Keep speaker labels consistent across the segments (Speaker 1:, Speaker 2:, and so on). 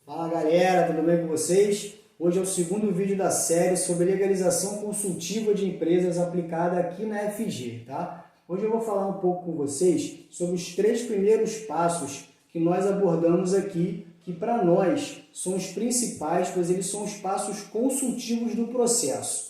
Speaker 1: Fala galera, tudo bem com vocês? Hoje é o segundo vídeo da série sobre legalização consultiva de empresas aplicada aqui na FG, tá? Hoje eu vou falar um pouco com vocês sobre os 3 primeiros passos que nós abordamos aqui, que para nós são os principais, pois eles são os passos consultivos do processo.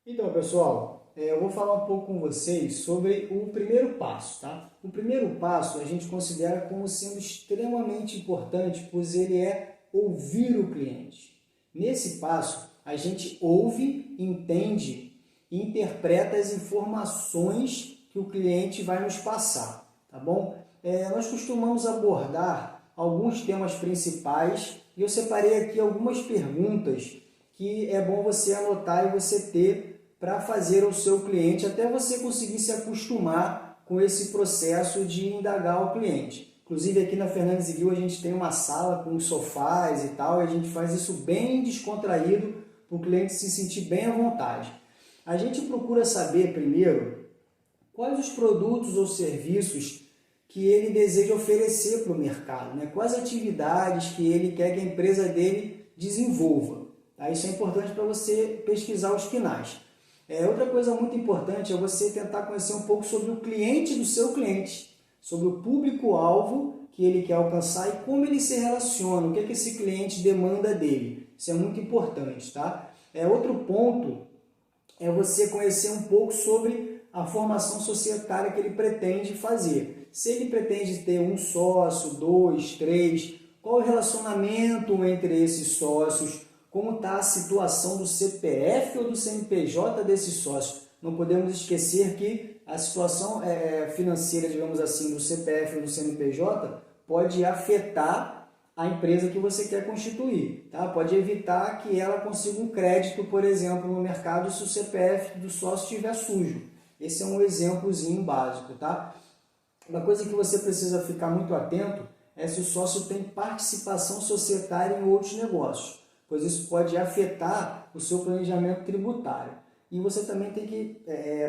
Speaker 1: Então, pessoal, eu vou falar um pouco com vocês sobre o primeiro passo, tá? O primeiro passo a gente considera como sendo extremamente importante, pois ele é ouvir o cliente. Nesse passo, a gente ouve, entende e interpreta as informações que o cliente vai nos passar, tá bom? Nós costumamos abordar alguns temas principais e eu separei aqui algumas perguntas que é bom você anotar e você ter para fazer ao seu cliente, até você conseguir se acostumar com esse processo de indagar o cliente. Inclusive aqui na Fernandes e Guil a gente tem uma sala com sofás e tal, e a gente faz isso bem descontraído para o cliente se sentir bem à vontade. A gente procura saber primeiro quais os produtos ou serviços que ele deseja oferecer para o mercado, né? Quais atividades que ele quer que a empresa dele desenvolva. Tá? Isso é importante para você pesquisar os finais. Outra coisa muito importante é você tentar conhecer um pouco sobre o cliente do seu cliente, sobre o público-alvo que ele quer alcançar e como ele se relaciona, o que é que esse cliente demanda dele. Isso é muito importante, tá? Outro ponto é você conhecer um pouco sobre a formação societária que ele pretende fazer. Se ele pretende ter um sócio, 2, 3, qual o relacionamento entre esses sócios, como está a situação do CPF ou do CNPJ desse sócio. Não podemos esquecer que a situação financeira, digamos assim, do CPF ou do CNPJ pode afetar a empresa que você quer constituir. Tá? Pode evitar que ela consiga um crédito, por exemplo, no mercado se o CPF do sócio estiver sujo. Esse é um exemplozinho básico. Tá? Uma coisa que você precisa ficar muito atento é se o sócio tem participação societária em outros negócios, pois isso pode afetar o seu planejamento tributário. E você também tem que,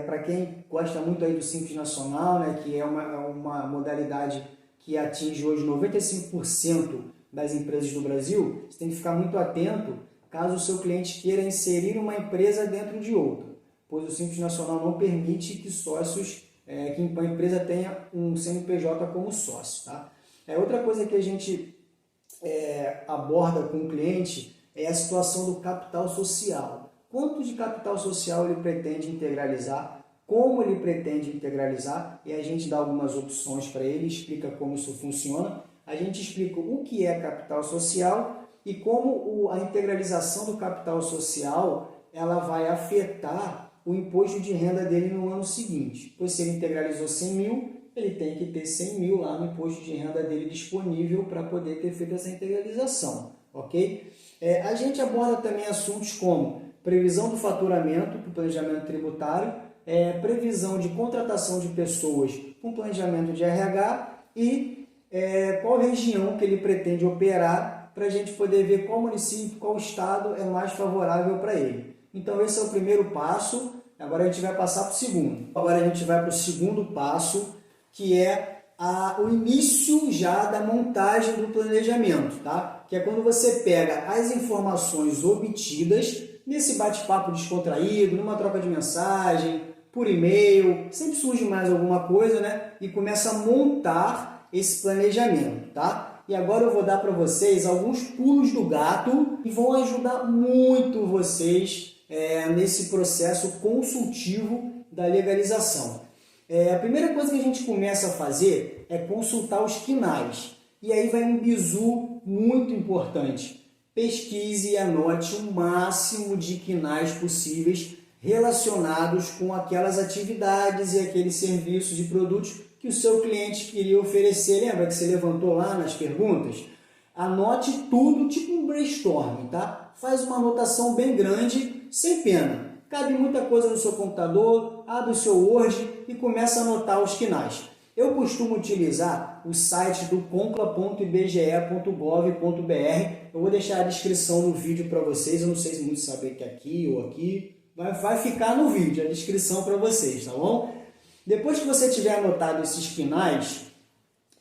Speaker 1: para quem gosta muito aí do Simples Nacional, né, que é uma modalidade que atinge hoje 95% das empresas do Brasil, você tem que ficar muito atento caso o seu cliente queira inserir uma empresa dentro de outra, pois o Simples Nacional não permite que sócios, que a empresa tenha um CNPJ como sócio. Tá? Outra coisa que a gente aborda com o cliente é a situação do capital social. Quanto de capital social ele pretende integralizar, como ele pretende integralizar, e a gente dá algumas opções para ele, explica como isso funciona. A gente explica o que é capital social e como a integralização do capital social ela vai afetar o imposto de renda dele no ano seguinte. Pois se ele integralizou 100 mil, ele tem que ter 100 mil lá no imposto de renda dele disponível para poder ter feito essa integralização. Ok? A gente aborda também assuntos como previsão do faturamento para o planejamento tributário, previsão de contratação de pessoas com planejamento de RH e qual região que ele pretende operar para a gente poder ver qual município, qual estado é mais favorável para ele. Então esse é o primeiro passo, agora a gente vai passar para o segundo. Agora a gente vai para o segundo passo, que é o início já da montagem do planejamento, tá? Que é quando você pega as informações obtidas nesse bate-papo descontraído, numa troca de mensagem, por e-mail, sempre surge mais alguma coisa, né? E começa a montar esse planejamento, tá? E agora eu vou dar para vocês alguns pulos do gato que vão ajudar muito vocês nesse processo consultivo da legalização. A primeira coisa que a gente começa a fazer é consultar os quinais. E aí vai um bizu muito importante. Pesquise e anote o máximo de quinais possíveis relacionados com aquelas atividades e aqueles serviços e produtos que o seu cliente queria oferecer. Lembra que você levantou lá nas perguntas? Anote tudo, tipo um brainstorming, tá? Faz uma anotação bem grande, sem pena. Cabe muita coisa no seu computador, abre o seu Word e começa a anotar os quinais. Eu costumo utilizar o site do concla.ibge.gov.br. Eu vou deixar a descrição no vídeo para vocês. Eu não sei se muitos sabem que é aqui ou aqui. Vai ficar no vídeo a descrição para vocês, tá bom? Depois que você tiver anotado esses quinais,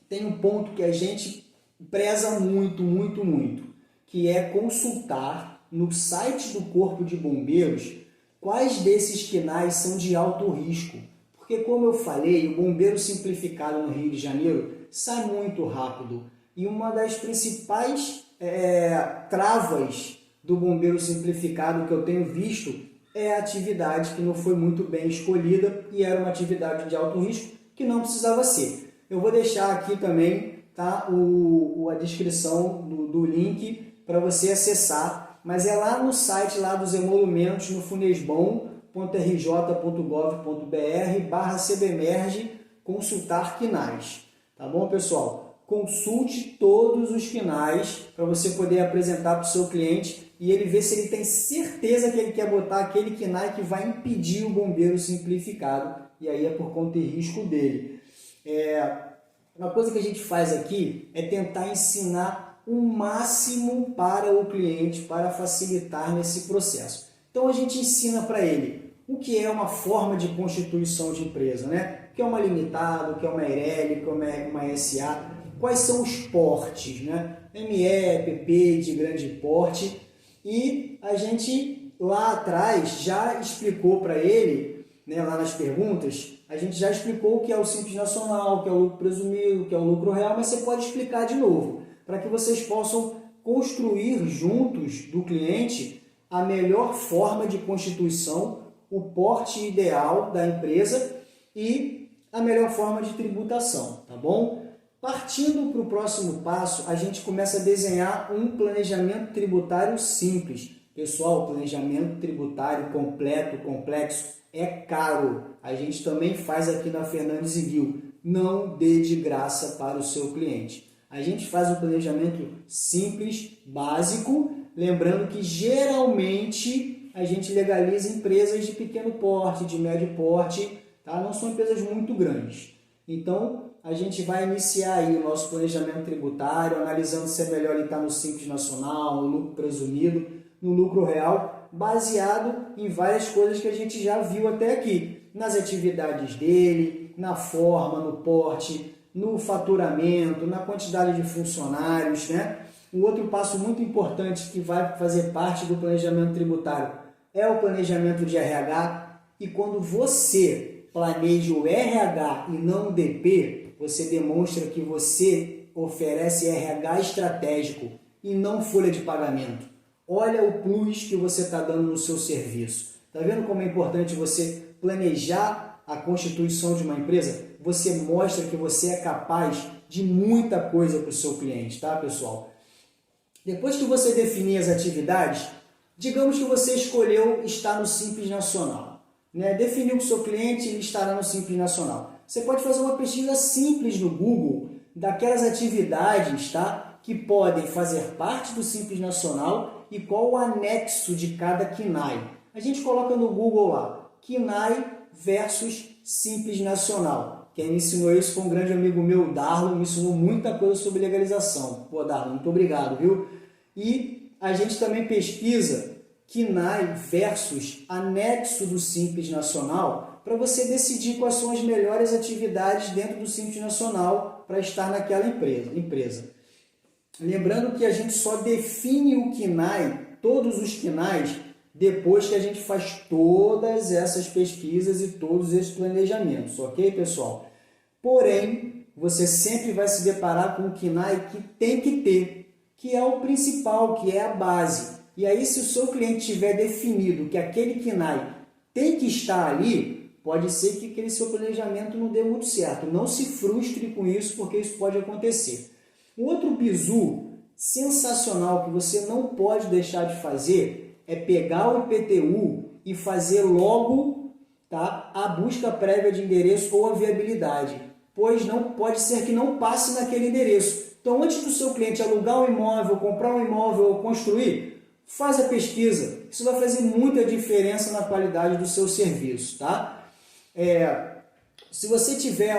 Speaker 1: tem um ponto que a gente preza muito, muito, muito, que é consultar no site do Corpo de Bombeiros quais desses quinais são de alto risco. Porque, como eu falei, o bombeiro simplificado no Rio de Janeiro sai muito rápido. E uma das principais travas do bombeiro simplificado que eu tenho visto é a atividade que não foi muito bem escolhida e era uma atividade de alto risco que não precisava ser. Eu vou deixar aqui também, tá, a descrição do link para você acessar, mas é lá no site lá dos emolumentos, no funesbom.rj.gov.br/cbmerge consultar quinais. Tá bom, pessoal? Consulte todos os quinais para você poder apresentar para o seu cliente e ele ver se ele tem certeza que ele quer botar aquele quinai que vai impedir o bombeiro simplificado, e aí é por conta e risco dele. Uma coisa que a gente faz aqui é tentar ensinar o máximo para o cliente, para facilitar nesse processo. Então a gente ensina para ele o que é uma forma de constituição de empresa, né? O que é uma limitada, o que é uma EIRELI, o que é uma SA, quais são os portes, né? ME, PP, de grande porte, e a gente lá atrás já explicou para ele, né, lá nas perguntas, a gente já explicou o que é o Simples Nacional, o que é o lucro presumido, o que é o lucro real, mas você pode explicar de novo, para que vocês possam construir juntos do cliente a melhor forma de constituição, o porte ideal da empresa e a melhor forma de tributação, tá bom? Partindo para o próximo passo, a gente começa a desenhar um planejamento tributário simples. Pessoal, planejamento tributário completo, complexo, é caro. A gente também faz aqui na Fernandes e Guil. Não dê de graça para o seu cliente. A gente faz um planejamento simples, básico, lembrando que geralmente a gente legaliza empresas de pequeno porte, de médio porte, tá? Não são empresas muito grandes. Então, a gente vai iniciar aí o nosso planejamento tributário, analisando se é melhor ele estar no Simples Nacional, no lucro presumido, no lucro real, baseado em várias coisas que a gente já viu até aqui, nas atividades dele, na forma, no porte, no faturamento, na quantidade de funcionários, né? Um outro passo muito importante que vai fazer parte do planejamento tributário é o planejamento de RH, e quando você planeja o RH e não o DP, você demonstra que você oferece RH estratégico e não folha de pagamento. Olha o plus que você está dando no seu serviço. Está vendo como é importante você planejar a constituição de uma empresa? Você mostra que você é capaz de muita coisa para o seu cliente, tá, pessoal? Depois que você definir as atividades, digamos que você escolheu estar no Simples Nacional, né? Definiu que o seu cliente estará no Simples Nacional. Você pode fazer uma pesquisa simples no Google daquelas atividades, tá, que podem fazer parte do Simples Nacional e qual o anexo de cada KNAI. A gente coloca no Google lá, KNAI versus Simples Nacional. Quem me ensinou isso foi um grande amigo meu, Darlon, me ensinou muita coisa sobre legalização. Pô, Darlon, muito obrigado, viu? E a gente também pesquisa KNAI versus anexo do Simples Nacional para você decidir quais são as melhores atividades dentro do Simples Nacional para estar naquela empresa. Lembrando que a gente só define o KNAI, todos os KNAIs, depois que a gente faz todas essas pesquisas e todos esses planejamentos, ok, pessoal? Porém, você sempre vai se deparar com o KNAI que tem que ter, que é o principal, que é a base. E aí, se o seu cliente tiver definido que aquele KNAI tem que estar ali, pode ser que aquele seu planejamento não dê muito certo. Não se frustre com isso, porque isso pode acontecer. Um outro bizu sensacional que você não pode deixar de fazer é pegar o IPTU e fazer logo, tá, a busca prévia de endereço ou a viabilidade, pois não pode ser que não passe naquele endereço. Então, antes do seu cliente alugar um imóvel, comprar um imóvel ou construir, faz a pesquisa. Isso vai fazer muita diferença na qualidade do seu serviço, tá? Se você tiver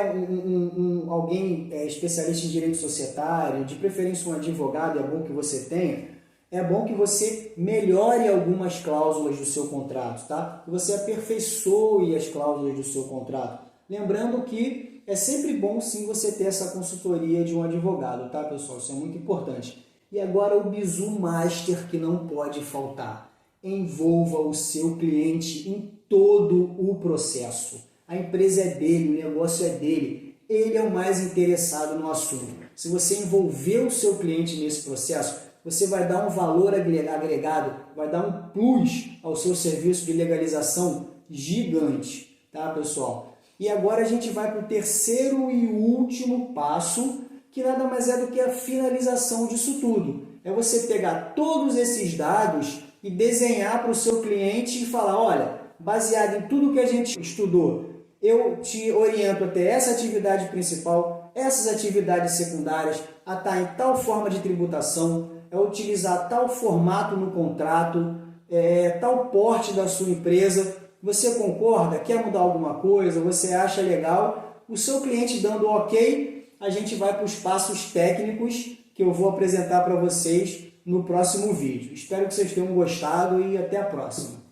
Speaker 1: alguém especialista em direito societário, de preferência um advogado, é bom que você tenha, é bom que você melhore algumas cláusulas do seu contrato, tá? Que você aperfeiçoe as cláusulas do seu contrato. Lembrando que é sempre bom sim você ter essa consultoria de um advogado, tá, pessoal? Isso é muito importante. E agora o bizu master que não pode faltar. Envolva o seu cliente em todo o processo. A empresa é dele, o negócio é dele. Ele é o mais interessado no assunto. Se você envolver o seu cliente nesse processo, você vai dar um valor agregado, vai dar um plus ao seu serviço de legalização gigante, tá, pessoal? E agora a gente vai para o terceiro e último passo, que nada mais é do que a finalização disso tudo. É você pegar todos esses dados e desenhar para o seu cliente e falar, olha, baseado em tudo que a gente estudou, eu te oriento a ter essa atividade principal, essas atividades secundárias, a estar em tal forma de tributação, a utilizar tal formato no contrato, tal porte da sua empresa. Você concorda? Quer mudar alguma coisa? Você acha legal? O seu cliente dando ok, a gente vai para os passos técnicos que eu vou apresentar para vocês no próximo vídeo. Espero que vocês tenham gostado e até a próxima.